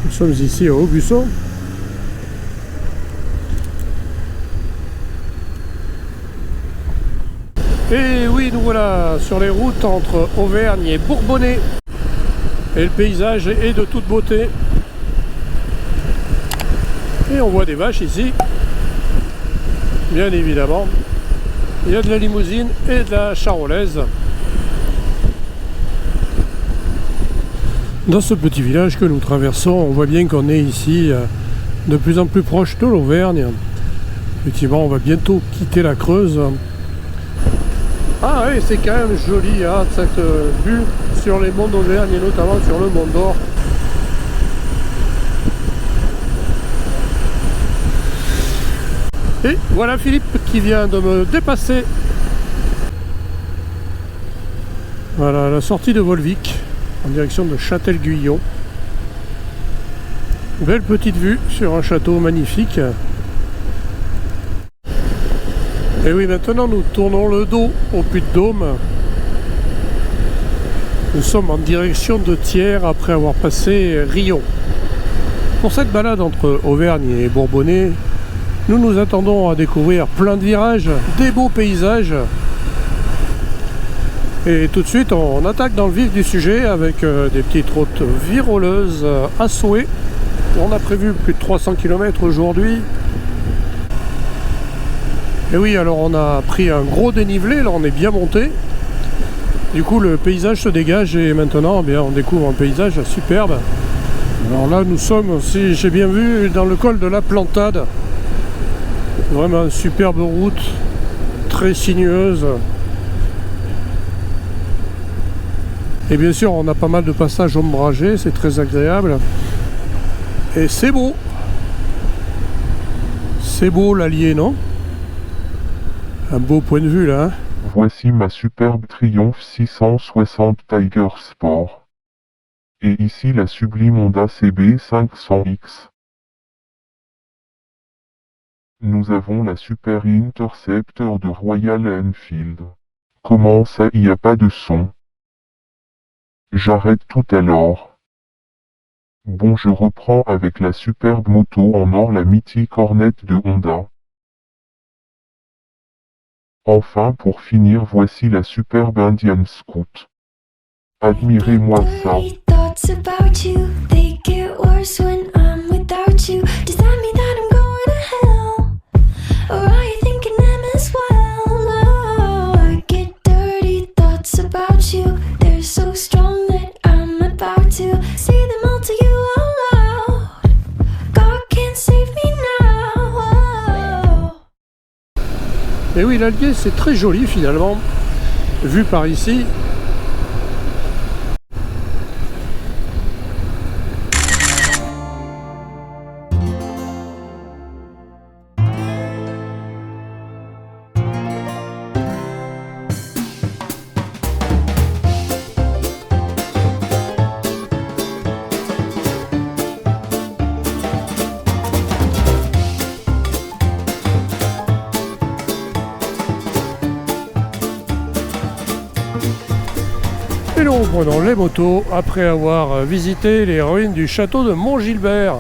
Nous sommes ici à Aubusson. Et oui, nous voilà sur les routes entre Auvergne et Bourbonnais. Et le paysage est de toute beauté. Et on voit des vaches ici. Bien évidemment. Il y a de la limousine et de la charolaise. Dans ce petit village que nous traversons, on voit bien qu'on est ici de plus en plus proche de l'Auvergne. Effectivement, on va bientôt quitter la Creuse. Ah oui, c'est quand même joli, hein, cette vue sur les monts d'Auvergne et notamment sur le Mont d'Or. Et voilà Philippe qui vient de me dépasser. Voilà la sortie de Volvic en direction de Châtel-Guyon. Belle petite vue sur un château magnifique. Et oui, maintenant nous tournons le dos au Puy-de-Dôme. Nous sommes en direction de Thiers après avoir passé Riom. Pour cette balade entre Auvergne et Bourbonnais, nous nous attendons à découvrir plein de virages, des beaux paysages. Et tout de suite, on attaque dans le vif du sujet avec des petites routes viroleuses à souhait. On a prévu plus de 300 km aujourd'hui. Et oui, alors on a pris un gros dénivelé, là on est bien monté. Du coup le paysage se dégage et maintenant eh bien, on découvre un paysage superbe. Alors là nous sommes, si j'ai bien vu, dans le col de la Plantade. Vraiment une superbe route, très sinueuse. Et bien sûr on a pas mal de passages ombragés, c'est très agréable. Et c'est beau. C'est beau l'Allier, non? Un beau point de vue là. Hein. Voici ma superbe Triumph 660 Tiger Sport. Et ici la sublime Honda CB 500X. Nous avons la Super Interceptor de Royal Enfield. Comment ça, y a pas de son? J'arrête tout alors. Bon, je reprends avec la superbe moto en or, la mythique Hornet de Honda. Enfin, pour finir, voici la superbe Indian Scout. Admirez-moi ça. Et oui, l'Allier c'est très joli finalement, vu par ici. Et nous reprenons les motos après avoir visité les ruines du château de Montgilbert.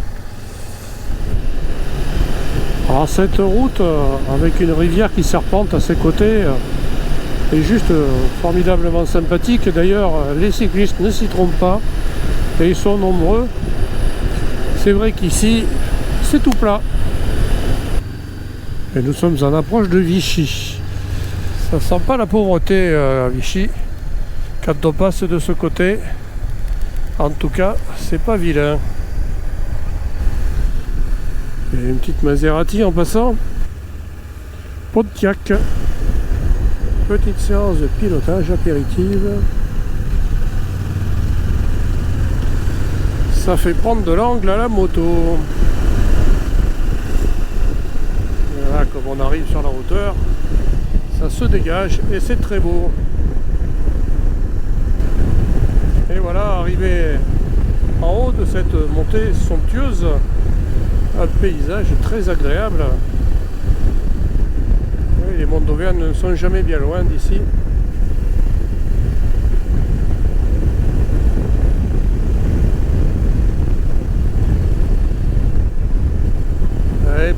Alors cette route avec une rivière qui serpente à ses côtés est juste formidablement sympathique. D'ailleurs les cyclistes ne s'y trompent pas et ils sont nombreux. C'est vrai qu'ici c'est tout plat. Et nous sommes en approche de Vichy. Ça sent pas la pauvreté à Vichy. Quand on passe de ce côté, en tout cas, c'est pas vilain. Et une petite Maserati en passant. Pontiac. Petite séance de pilotage apéritive. Ça fait prendre de l'angle à la moto. Voilà, comme on arrive sur la hauteur, ça se dégage et c'est très beau. Et voilà, arrivé en haut de cette montée somptueuse, un paysage très agréable. Oui, les monts d'Auvergne ne sont jamais bien loin d'ici.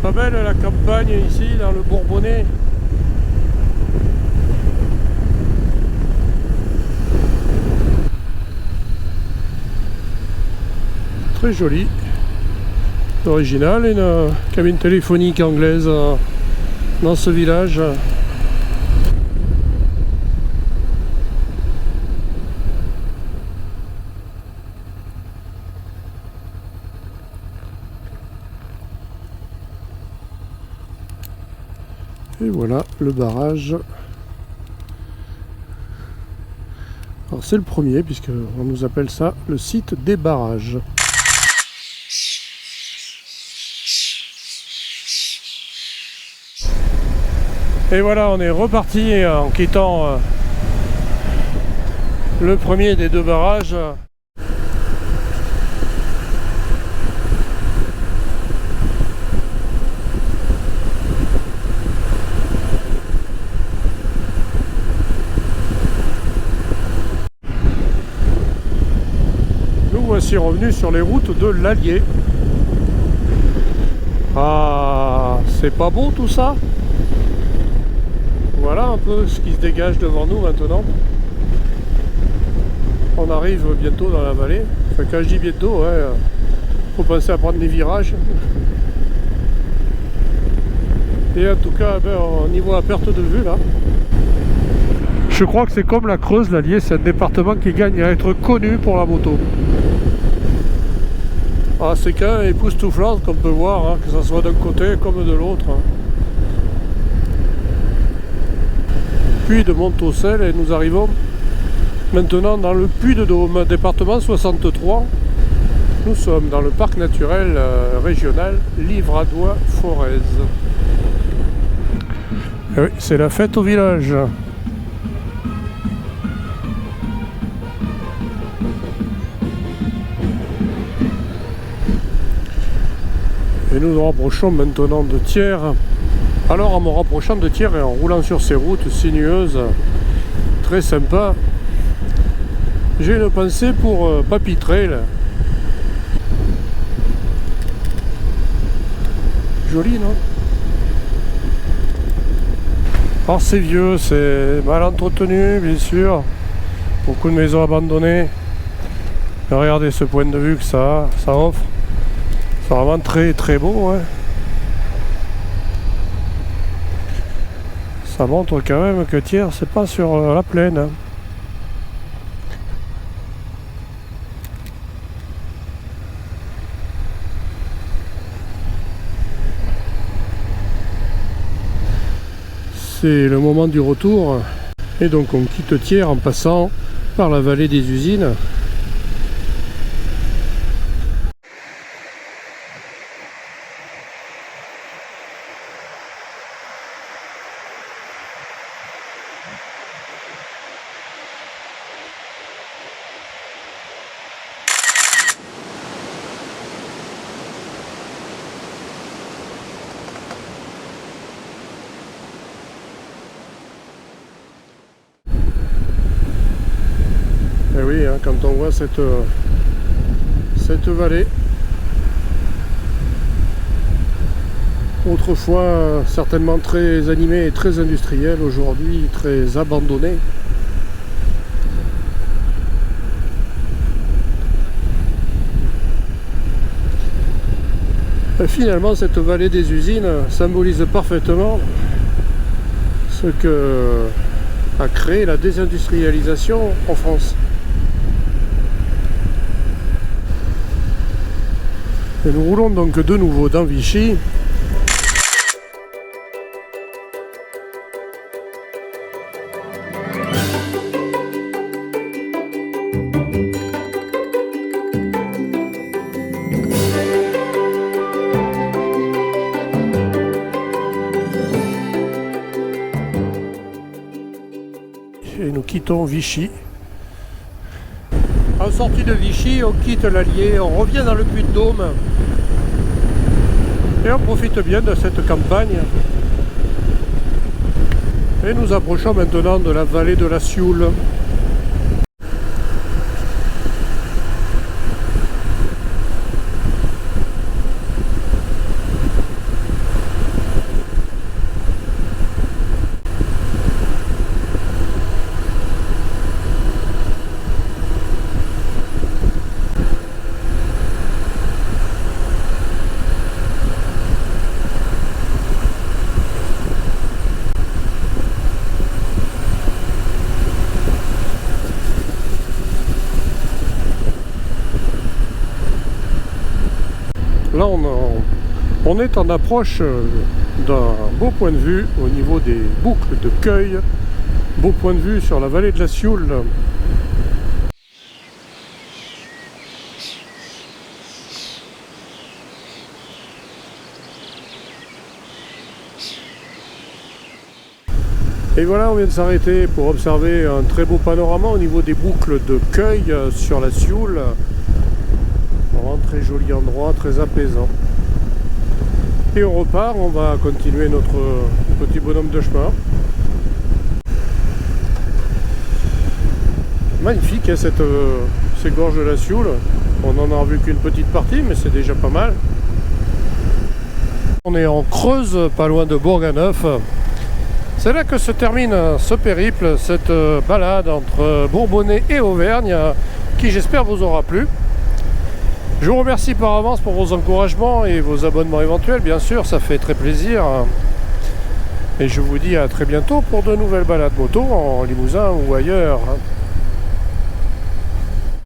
Pas belle la campagne ici dans le Bourbonnais. Très joli. Original, une cabine téléphonique anglaise dans ce village. Et voilà le barrage. Alors c'est le premier puisque on nous appelle ça le site des barrages. Et voilà, on est reparti en quittant le premier des deux barrages. Nous voici revenus sur les routes de l'Allier. Ah, c'est pas beau tout ça? Voilà un peu ce qui se dégage devant nous maintenant. On arrive bientôt dans la vallée. Enfin, quand je dis bientôt, ouais, faut penser à prendre des virages. Et en tout cas, ben, on y voit à perte de vue là. Je crois que c'est comme la Creuse, l'Allier, c'est un département qui gagne à être connu pour la moto. Ah, c'est quand même époustouflant qu'on peut voir, hein, que ce soit d'un côté comme de l'autre. Puy de Montaucel et nous arrivons maintenant dans le Puy-de-Dôme, département 63. Nous sommes dans le parc naturel régional Livradois-Forez. Et oui, c'est la fête au village. Et nous nous rapprochons maintenant de Thiers. Alors en me rapprochant de Thiers et en roulant sur ces routes sinueuses, très sympa, j'ai une pensée pour Papy Trail. Joli, non? Alors c'est vieux, c'est mal entretenu, bien sûr. Beaucoup de maisons abandonnées. Et regardez ce point de vue que ça offre. C'est vraiment très très beau, ouais. Ça montre quand même que Thiers, c'est pas sur la plaine. Hein. C'est le moment du retour. Et donc on quitte Thiers en passant par la vallée des usines. Et oui, hein, quand on voit cette vallée, autrefois certainement très animée et très industrielle, aujourd'hui très abandonnée. Et finalement, cette vallée des usines symbolise parfaitement ce que a créé la désindustrialisation en France. Et nous roulons donc de nouveau dans Vichy. Et nous quittons Vichy. En sortie de Vichy, on quitte l'Allier, on revient dans le Puy-de-Dôme. Et on profite bien de cette campagne. Et nous approchons maintenant de la vallée de la Sioule. Là on est en approche d'un beau point de vue au niveau des boucles de Cueil. Beau point de vue sur la vallée de la Sioule. Et voilà, on vient de s'arrêter pour observer un très beau panorama au niveau des boucles de Cueil sur la Sioule. Vraiment très joli endroit, très apaisant. Et on repart, on va continuer notre petit bonhomme de chemin. Magnifique hein, ces gorges de la Sioule. On n'en a revu qu'une petite partie, mais c'est déjà pas mal. On est en Creuse, pas loin de Bourganeuf. C'est là que se termine ce périple, cette balade entre Bourbonnais et Auvergne, qui j'espère vous aura plu. Je vous remercie par avance pour vos encouragements et vos abonnements éventuels, bien sûr, ça fait très plaisir. Et je vous dis à très bientôt pour de nouvelles balades moto en Limousin ou ailleurs.